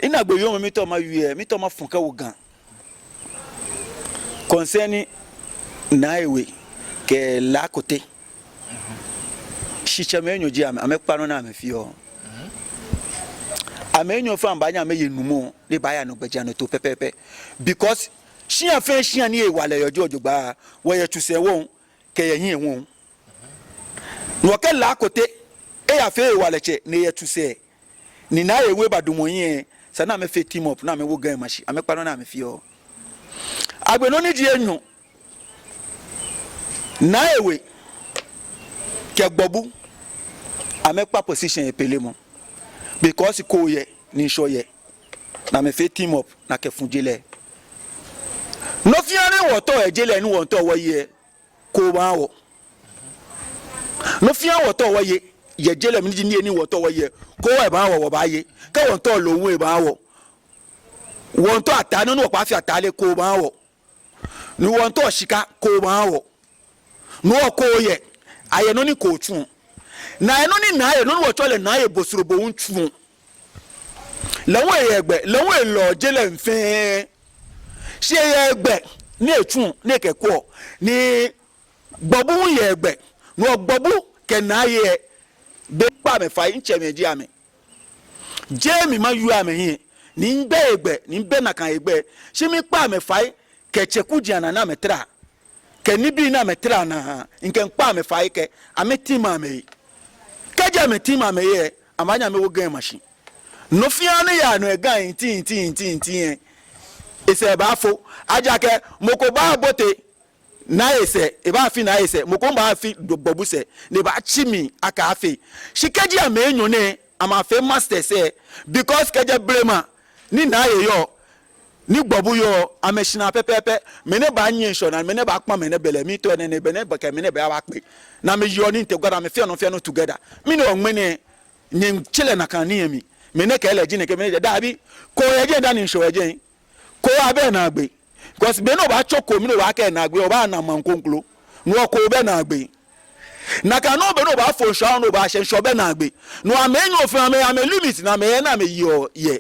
ina gbe yo mi to ma wie mi to ma funka wo gan concerning na ewe ke la côté shicha menyo ji amekpa no na amefio amenyo fa mbanya me yenumo le baya no gbeja no to pepepe because shia fe shia ni ewale yojo ojogba wo ye tuse won ke yin won no ke la côté e ya fe ewale che ne ye tuse ni na ewe badumoyin sana me fe team up na me wo gan machi amekpa no na amefio agbe no ni di enyo na ewe ke gbobu amekpa position epele mo because ko ye ni show ye na me fe team up na ke funjele no fiare wo to ejele ni won to wo ye ko ba wo no fiare wo to wo ye ye jele mi ni wo to wo ye ko wa ba wo ba ye ka won to lo won e ba wo won to atanu no pa fi atale ko ba wo ni won to shika ko ba wo no ko ye aye no ni ko tun na eno ni na ye no wo chole na ye bosurobo untu lawon egbe lawon lo jele nfe se ye egbe ni etun ni keko ni gbobu ye egbe no gbobu ke na ye be pa me fa nche meji ame jemi ma yu ame hin ni ngbe egbe ni be na kan egbe se mi pa me fa ke cheku jiana na metra ke ni bi na metra na nke pa me fa ke ametima me kaja metima me ye amanya me wo gan machine no fia no ya no gan tin ese ba fo aja ke moko ba bote na ese e ba fi na ese moko ba fi gbobu se ne ba chimi aka afi shikeji amenyo ne ama fe master se because kaja blema ni na ye yo ni gbobu yo ameshina pepepe mene ba nyin sho na mene ba kpa mene bele mi to ne bene ba ke mene ba wa pe na me yo ni te gwara me fia no together mi no mene nyin chile na kan ni mi mene ke eleji ne ke mene da bi ko eje da ni sho eje ko abe na agbe because be no ba choko mi no ba ke na agbe o ba na mankonklo no ko be na agbe na ka no be no ba fo sho no ba she sho be na agbe no amenyo ofe ame limit na me na me yo ye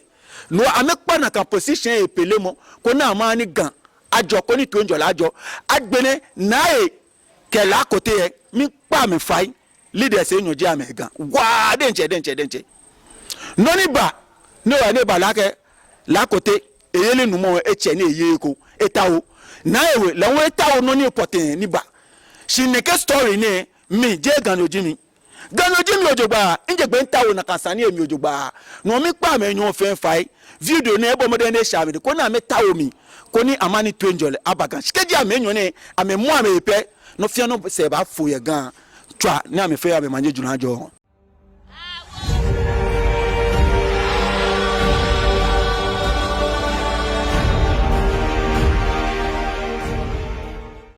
no amekpa na kan position epele mo ko na amani gan ajo ko ni to njo la ajo agbene na e ke la kote e mi pa me fai leaders enyo je ame gan wa denche no ni ba no wa ne ba la kote eyele nu mo eche ni eyeko etawo na ewe la won etawo no ni important ni ba shineke story ni mi je gan ojimi ojogba nje gbe ntawo na kansani emi ojogba no mi pa me nyon fe fai video ne ebo modern ne sha mi ko na me tawo mi ko ni amani twenjole abagan sikeji amenyo ne ame mu ame pe no fia no se ba fo ye gan twa ni ame fe ya me manje juna jo